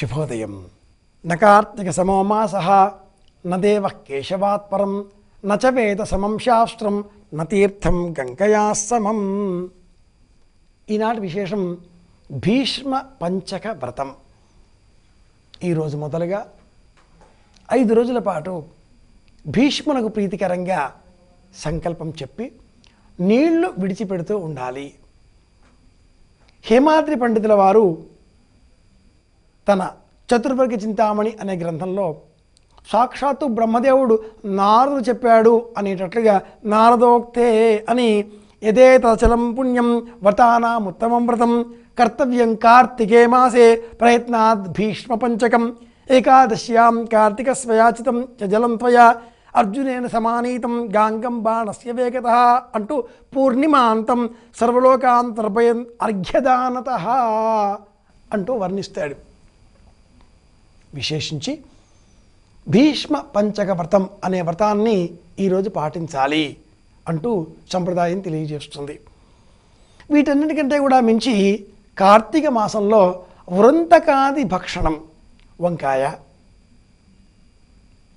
శుభోదయం. న కార్తిక సమో మాసః న దేవః కేశవాత్ పరం న చ వేద సమం శాస్త్రం న తీర్థం గంగయా సమం. ఈనాటి విశేషం భీష్మ పంచక వ్రతం. ఈరోజు మొదలుగా 5 రోజుల పాటు భీష్మునకు ప్రీతికరంగా సంకల్పం చెప్పి నీళ్లు విడిచిపెడుతూ ఉండాలి. హేమాద్రి పండితుల వారు తన చతుర్వర్గ చింతామణి అనే గ్రంథంలో సాక్షాత్తు బ్రహ్మదేవుడు నారదుడు చెప్పాడు అనేటట్లుగా నారదోక్తే అని యదేతచలం పుణ్యం వ్రతానాముత్తమం వ్రతం కర్తవ్యం కార్తికే మాసే ప్రయత్నాద్ భీష్మ పంచకం ఏకాదశ్యాం కార్తిక స్వయాచితం చ జలం త్వయా అర్జునేన సమానీతం గాంగం బాణస్య వేగతః అంటూ పూర్ణిమాంతం సర్వలోకాంతర్పయన్ అర్ఘ్యదానతః అంటూ వర్ణిస్తాడు. విశేషించి భీష్మ పంచక వ్రతం అనే వ్రతాన్ని ఈరోజు పాటించాలి అంటూ సంప్రదాయం తెలియజేస్తుంది. వీటన్నిటికంటే కూడా మించి కార్తీక మాసంలో వృంతకాది భక్షణం, వంకాయ,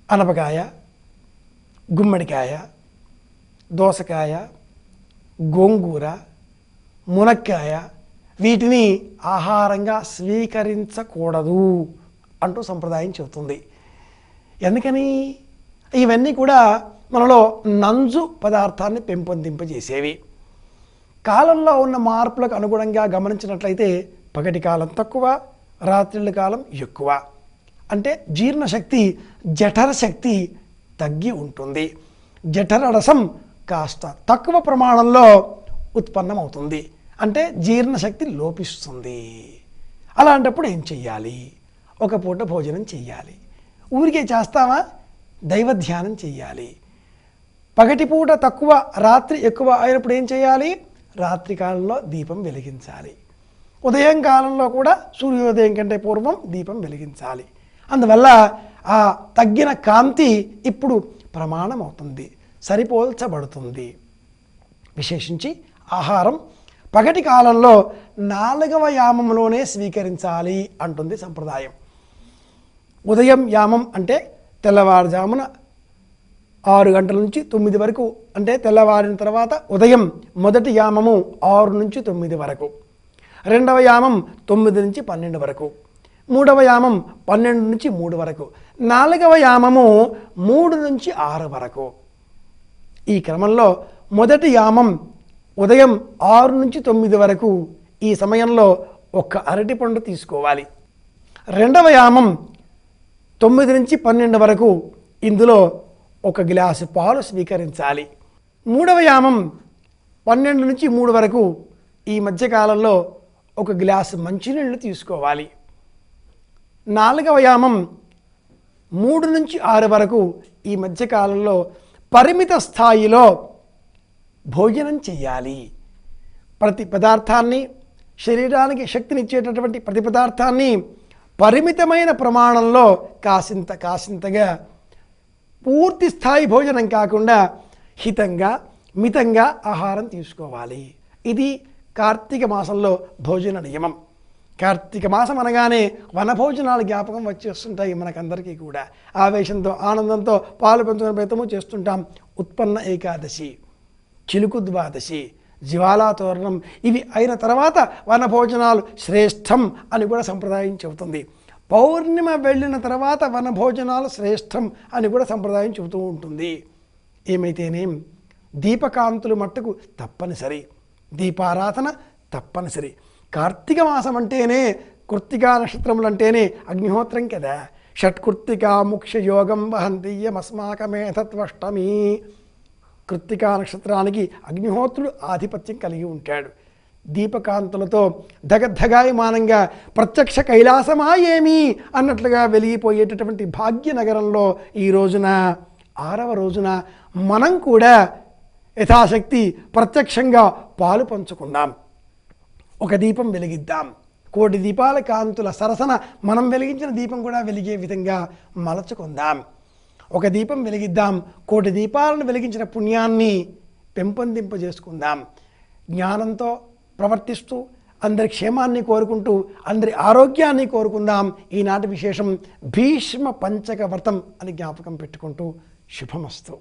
అనపకాయ, గుమ్మడికాయ, దోసకాయ, గోంగూర, మునక్కాయ వీటిని ఆహారంగా స్వీకరించకూడదు అంటూ సంప్రదాయం చెబుతుంది. ఎందుకని? ఇవన్నీ కూడా మనలో నంజు పదార్థాన్ని పెంపొందింపజేసేవి. కాలంలో ఉన్న మార్పులకు అనుగుణంగా గమనించినట్లయితే పగటి కాలం తక్కువ, రాత్రిళ్ళ కాలం ఎక్కువ. అంటే జీర్ణశక్తి, జఠర శక్తి తగ్గి ఉంటుంది. జఠర రసం కాస్త తక్కువ ప్రమాణంలో ఉత్పన్నమవుతుంది. అంటే జీర్ణశక్తి లోపిస్తుంది. అలాంటప్పుడు ఏం చెయ్యాలి? ఒక పూట భోజనం చెయ్యాలి. ఊరికే చేస్తావా? దైవ ధ్యానం చెయ్యాలి. పగటి పూట తక్కువ, రాత్రి ఎక్కువ అయినప్పుడు ఏం చేయాలి? రాత్రి కాలంలో దీపం వెలిగించాలి. ఉదయం కాలంలో కూడా సూర్యోదయం కంటే పూర్వం దీపం వెలిగించాలి. అందువల్ల ఆ తగ్గిన కాంతి ఇప్పుడు ప్రమాణం అవుతుంది, సరిపోల్చబడుతుంది. విశేషించి ఆహారం పగటి కాలంలో 4వ యామంలోనే స్వీకరించాలి అంటుంది సంప్రదాయం. ఉదయం యామం అంటే తెల్లవారుజామున 6 గంటల నుంచి 9 వరకు, అంటే తెల్లవారిన తర్వాత ఉదయం మొదటి యామము 6 నుంచి 9 వరకు, 2వ యామం 9 నుంచి 12 వరకు, 3వ యామం 12 నుంచి 3 వరకు, 4వ యామము 3 నుంచి 6 వరకు. ఈ క్రమంలో మొదటి యామం ఉదయం 6 నుంచి 9 వరకు ఈ సమయంలో ఒక్క అరటిపండు తీసుకోవాలి. 2వ యామం 9 నుంచి 12 వరకు ఇందులో 1 గ్లాసు పాలు స్వీకరించాలి. 3వ యామం 12 నుంచి 3 వరకు ఈ మధ్యకాలంలో 1 గ్లాసు మంచినీళ్ళు తీసుకోవాలి. 4వ యామం 3 నుంచి 6 వరకు ఈ మధ్యకాలంలో పరిమిత స్థాయిలో భోజనం చెయ్యాలి. ప్రతి పదార్థాన్ని, శరీరానికి శక్తినిచ్చేటటువంటి ప్రతి పదార్థాన్ని పరిమితమైన ప్రమాణంలో కాసింతగా, పూర్తి స్థాయి భోజనం కాకుండా హితంగా, మితంగా ఆహారం తీసుకోవాలి. ఇది కార్తీక మాసంలో భోజన నియమం. కార్తీక మాసం అనగానే వనభోజనాలు జ్ఞాపకం వచ్చేస్తుంటాయి మనకందరికీ కూడా. ఆవేశంతో, ఆనందంతో పాలు పంచుకునే ప్రయత్నము చేస్తుంటాం. ఉత్పన్న ఏకాదశి, చిలుకు ద్వాదశి, జ్వాలా తోరణం ఇవి అయిన తర్వాత వనభోజనాలు శ్రేష్టం అని కూడా సంప్రదాయం చెబుతుంది. పౌర్ణిమ వెళ్ళిన తర్వాత వనభోజనాలు శ్రేష్టం అని కూడా సంప్రదాయం చెబుతూ ఉంటుంది. ఏమైతేనేం దీపకాంతులు మట్టుకు తప్పనిసరి, దీపారాధన తప్పనిసరి. కార్తీక మాసం అంటేనే, కృత్తికా నక్షత్రములు అంటేనే అగ్నిహోత్రం కదా. షట్కృత్తికా ముఖ్య యోగం వహంతీయమస్మాకమేధత్వష్టమి. కృత్తికా నక్షత్రానికి అగ్నిహోత్రుడు ఆధిపత్యం కలిగి ఉంటాడు. దీపకాంతులతో ధగధగాయమానంగా ప్రత్యక్ష కైలాసమా ఏమి అన్నట్లుగా వెలిగిపోయేటటువంటి భాగ్యనగరంలో ఈ రోజున, 6వ రోజున మనం కూడా యథాశక్తి ప్రత్యక్షంగా పాలు పంచుకుందాం. ఒక దీపం వెలిగిద్దాం. 1,000,000 దీపాల కాంతుల సరసన మనం వెలిగించిన దీపం కూడా వెలిగే విధంగా మలచుకుందాం. ఒక దీపం వెలిగిద్దాం. 1,000,000 దీపాలను వెలిగించిన పుణ్యాన్ని పెంపొందింపజేసుకుందాం. జ్ఞానంతో ప్రవర్తిస్తూ అందరి క్షేమాన్ని కోరుకుంటూ అందరి ఆరోగ్యాన్ని కోరుకుందాం. ఈనాటి విశేషం భీష్మ పంచక వ్రతం అని జ్ఞాపకం పెట్టుకుంటూ శుభమస్తు.